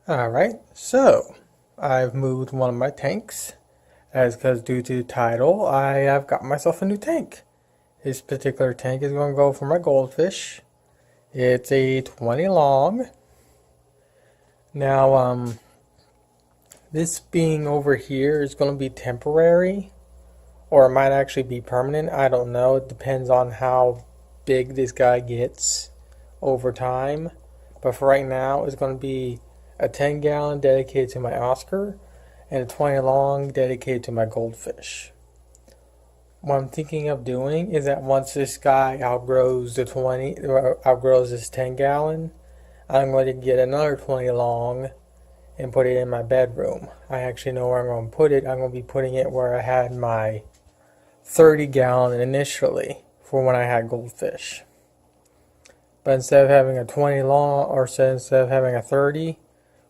Alright, so I've moved one of my tanks as because due to the title I have got myself a new tank. This particular tank is going to go for my goldfish. It's a 20 long. Now this being over here is going to be temporary, or it might actually be permanent. I don't know. It depends on how big this guy gets over time. But for right now, it's going to be a 10 gallon dedicated to my Oscar and a 20 long dedicated to my goldfish. What I'm thinking of doing is that once this guy outgrows the 20, or outgrows this 10 gallon, I'm going to get another 20 long and put it in my bedroom. I actually know where I'm going to put it. I'm going to be putting it where I had my 30 gallon initially for when I had goldfish. But instead of having a 20 long, or instead of having a 30,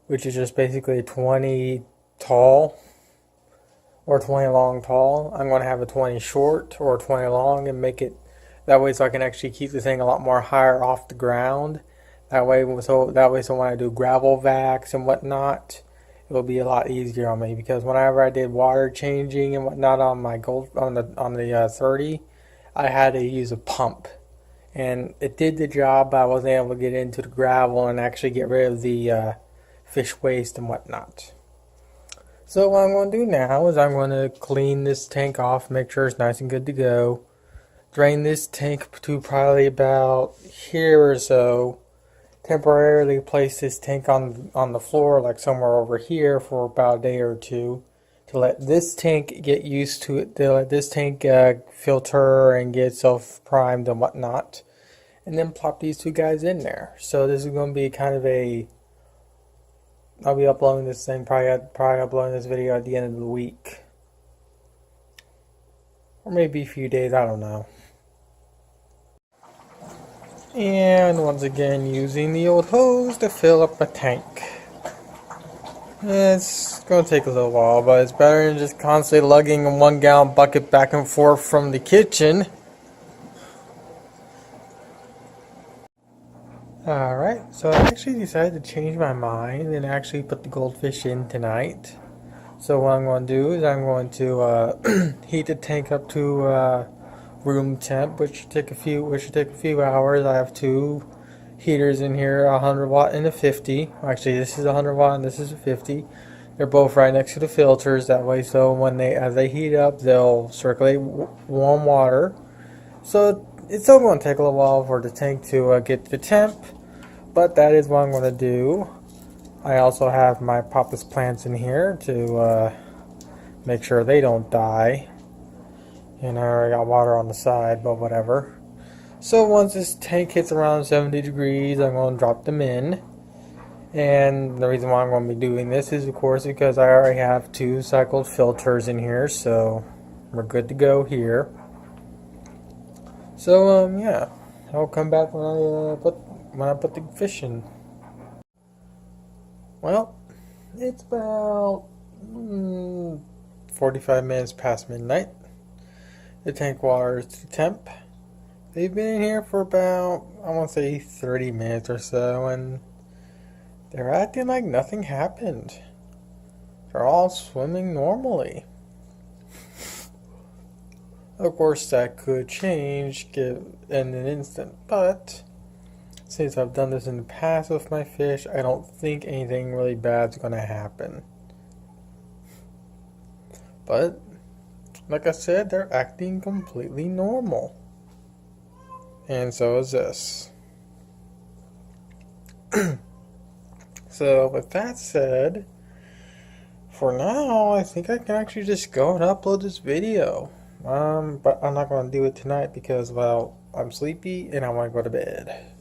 which is just basically 20 tall or 20 long tall, I'm going to have a 20 short or 20 long and make it that way so I can actually keep the thing a lot more higher off the ground. That way so when I do gravel vacs and whatnot, it will be a lot easier on me, because whenever I did water changing and whatnot on my on the 30, I had to use a pump. And it did the job, but I wasn't able to get into the gravel and actually get rid of the fish waste and whatnot. So what I'm going to do now is I'm going to clean this tank off, make sure it's nice and good to go. Drain this tank to probably about here or so. Temporarily place this tank on the floor, like somewhere over here, for about a day or two, to let this tank get used to it, to let this tank filter and get itself primed and whatnot, and then plop these two guys in there. So this is going to be kind of a, I'll be uploading this thing, probably uploading this video at the end of the week, or maybe a few days, I don't know. And once again, using the old hose to fill up my tank. It's going to take a little while, but it's better than just constantly lugging a 1 gallon bucket back and forth from the kitchen. Alright, so I actually decided to change my mind and actually put the goldfish in tonight. So what I'm going to do is I'm going to heat the tank up to room temp, which should take a few hours. I have two heaters in here, a 100 watt and a 50. Actually, this is a 100 watt and this is a 50. They're both right next to the filters, that way so when as they heat up, they'll circulate warm water. So it's still going to take a little while for the tank to get the temp, but that is what I'm going to do. I also have my poppus plants in here to make sure they don't die. And I already got water on the side, but whatever. So once this tank hits around 70 degrees, I'm going to drop them in. And the reason why I'm going to be doing this is, of course, because I already have 2 cycled filters in here, so we're good to go here. So yeah, I'll come back when I put the fish in. Well, it's about 45 minutes past midnight. The tank water is to temp. They've been in here for about, I want to say 30 minutes or so, and they're acting like nothing happened. They're all swimming normally. Of course, that could change in an instant, but since I've done this in the past with my fish, I don't think anything really bad's going to happen. But like I said, they're acting completely normal. And so is this. So with that said, for now, I think I can actually just go and upload this video. But I'm not going to do it tonight because, well, I'm sleepy and I want to go to bed.